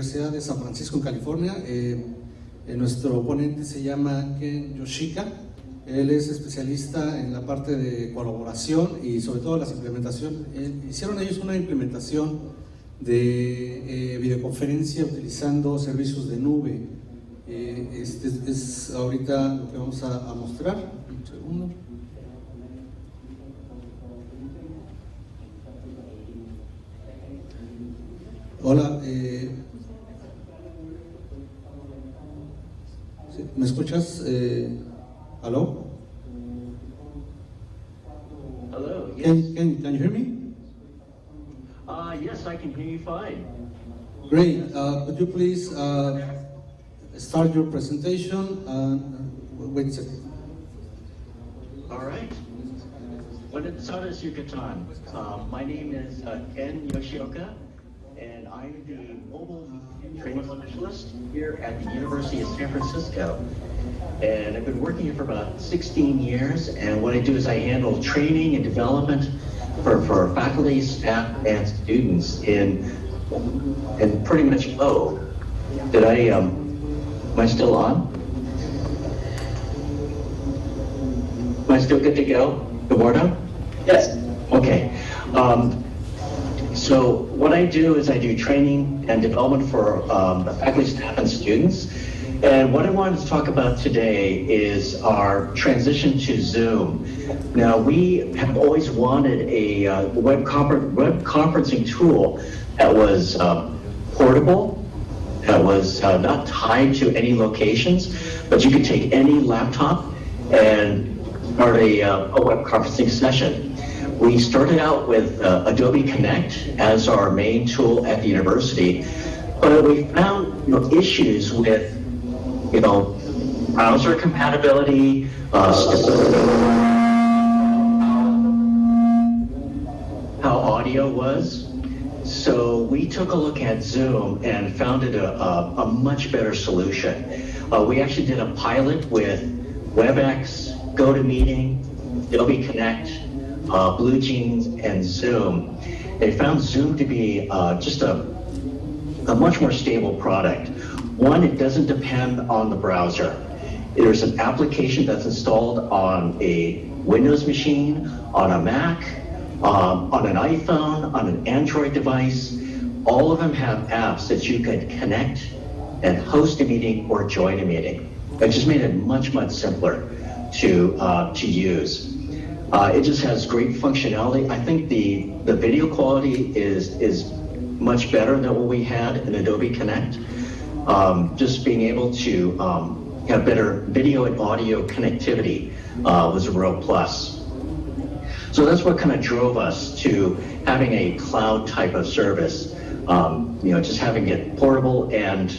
Universidad de San Francisco en California. Nuestro ponente se llama Yoshioka. Él es especialista en la parte de colaboración y sobre todo las implementaciones. Hicieron ellos una implementación de videoconferencia utilizando servicios de nube. Este es ahorita lo que vamos a mostrar. Un segundo. Hola, ¿me escuchas? ¿Aló? Hello, yes. Can you hear me? Yes, I can hear you fine. Great. Could you please start your presentation? Wait a second. All right. Buenas tardes, Yucatan. My name is Ken Yoshioka, and I'm the mobile training specialist here at the University of San Francisco. And I've been working here for about 16 years, and what I do is I handle training and development for faculty, staff, and students in pretty much, am I still on? Am I still good to go? Eduardo? Yes. Okay. So what I do is I do training and development for the faculty, staff, and students. And what I wanted to talk about today is our transition to Zoom. Now, we have always wanted a web conferencing tool that was portable, that was not tied to any locations, but you could take any laptop and start a web conferencing session. We started out with Adobe Connect as our main tool at the university, but we found issues with browser compatibility, how audio was. So we took a look at Zoom and found it a much better solution. We actually did a pilot with WebEx, GoToMeeting, Adobe Connect, BlueJeans, and Zoom. They found Zoom to be just a much more stable product. One, it doesn't depend on the browser. There's an application that's installed on a Windows machine, on a Mac, on an iPhone, on an Android device. All of them have apps that you could connect and host a meeting or join a meeting. It just made it much, much simpler to use. It just has great functionality. I think the video quality is much better than what we had in Adobe Connect. Just being able to have better video and audio connectivity was a real plus. So that's what kind of drove us to having a cloud type of service, just having it portable and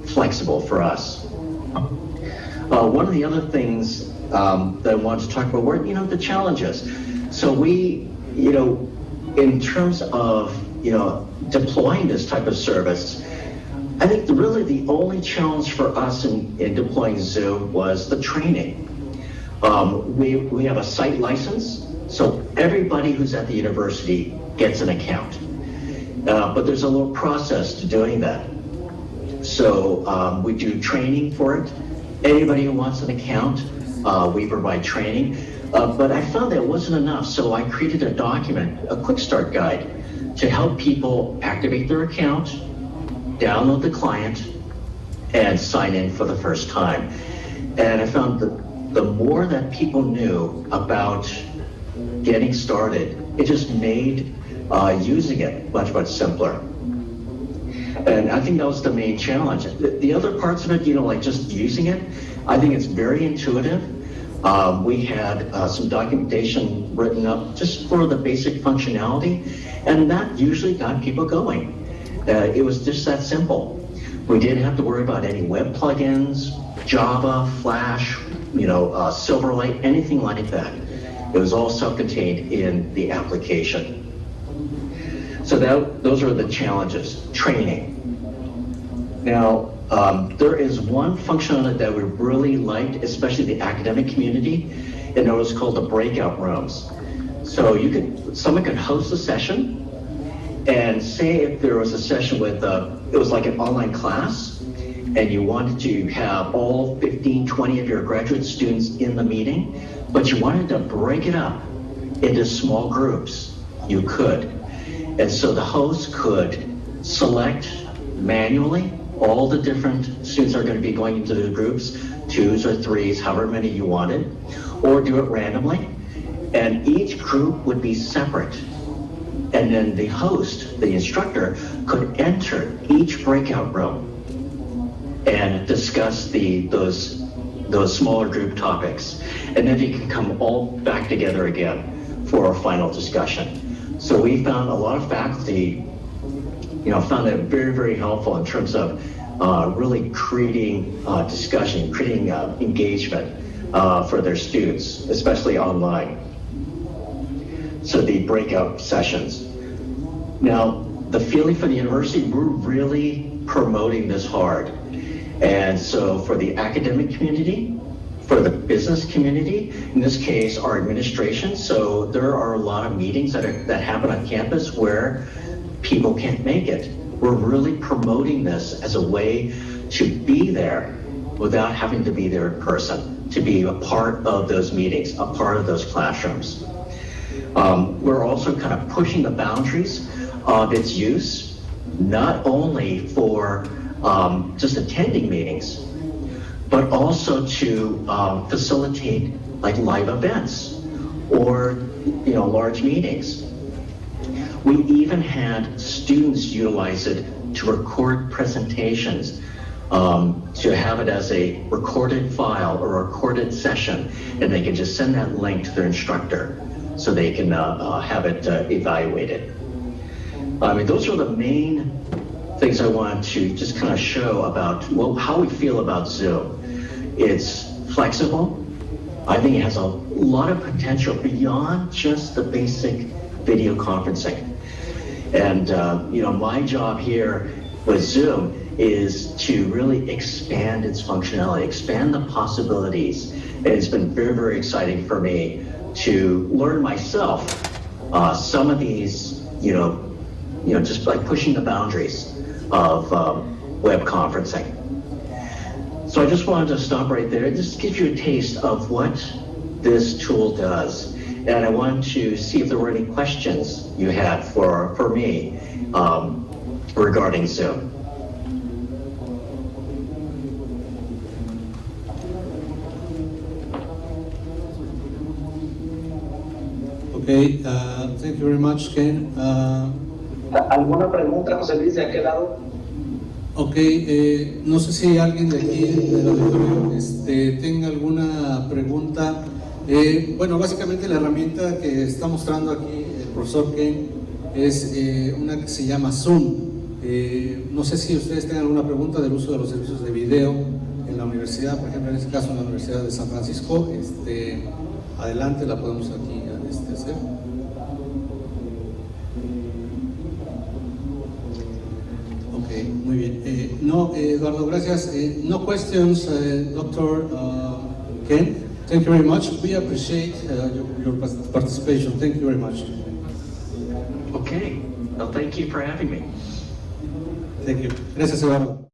flexible for us. One of the other things that I wanted to talk about were, the challenges. So we, in terms of, deploying this type of service, I think really the only challenge for us in deploying Zoom was the training. We have a site license, so everybody who's at the university gets an account. But there's a little process to doing that. So we do training for it. Anybody who wants an account, we provide training. But I found that wasn't enough, so I created a document, a quick start guide, to help people activate their account, download the client, and sign in for the first time. And I found that the more that people knew about getting started, it just made using it much, much simpler. And I think that was the main challenge. The other parts of it, like just using it, I think it's very intuitive. We had some documentation written up just for the basic functionality, and that usually got people going. It was just that simple. We didn't have to worry about any web plugins, Java, Flash, Silverlight, anything like that. It was all self-contained in the application. So those are the challenges. Training. Now, there is one functionality that we really liked, especially the academic community, and it was called the breakout rooms. So someone could host a session, and say if there was a session with it was like an online class, and you wanted to have all 15, 20 of your graduate students in the meeting, but you wanted to break it up into small groups, you could. And so the host could select manually all the different students that are going to be going into the groups, 2s or 3s, however many you wanted, or do it randomly. And each group would be separate. And then the host, the instructor, could enter each breakout room and discuss those smaller group topics. And then you can come all back together again for a final discussion. So we found a lot of faculty, found that very, very helpful in terms of really creating discussion, creating engagement for their students, especially online. So the breakout sessions. Now, the feeling for the university, we're really promoting this hard. And so for the academic community, for the business community, in this case, our administration, so there are a lot of meetings that happen on campus where people can't make it. We're really promoting this as a way to be there without having to be there in person, to be a part of those meetings, a part of those classrooms. We're also kind of pushing the boundaries of its use, not only for just attending meetings, but also to facilitate like live events or large meetings. We even had students utilize it to record presentations, to have it as a recorded file or recorded session, and they can just send that link to their instructor so they can have it evaluated. I mean, those are the main things I wanted to just kind of show about how we feel about Zoom. It's flexible. I think it has a lot of potential beyond just the basic video conferencing. And my job here with Zoom is to really expand its functionality, expand the possibilities. And it's been very, very exciting for me to learn myself some of these, just by pushing the boundaries of web conferencing. So I just wanted to stop right there. This gives you a taste of what this tool does. And I wanted to see if there were any questions you had for me regarding Zoom. Okay, thank you very much, Ken. ¿Alguna pregunta, José Luis, de aquel lado? Ok, no sé si alguien de aquí del auditorio tenga alguna pregunta. Bueno, básicamente la herramienta que está mostrando aquí el profesor Ken es una que se llama Zoom. No sé si ustedes tengan alguna pregunta del uso de los servicios de video en la universidad, por ejemplo, en este caso en la Universidad de San Francisco. Adelante, la podemos aquí hacer. Ok, muy bien. No, Eduardo, gracias. No questions, Dr. Ken. Thank you very much. We appreciate your participation. Thank you very much. Okay. Well, thank you for having me. Thank you. Gracias, Eduardo.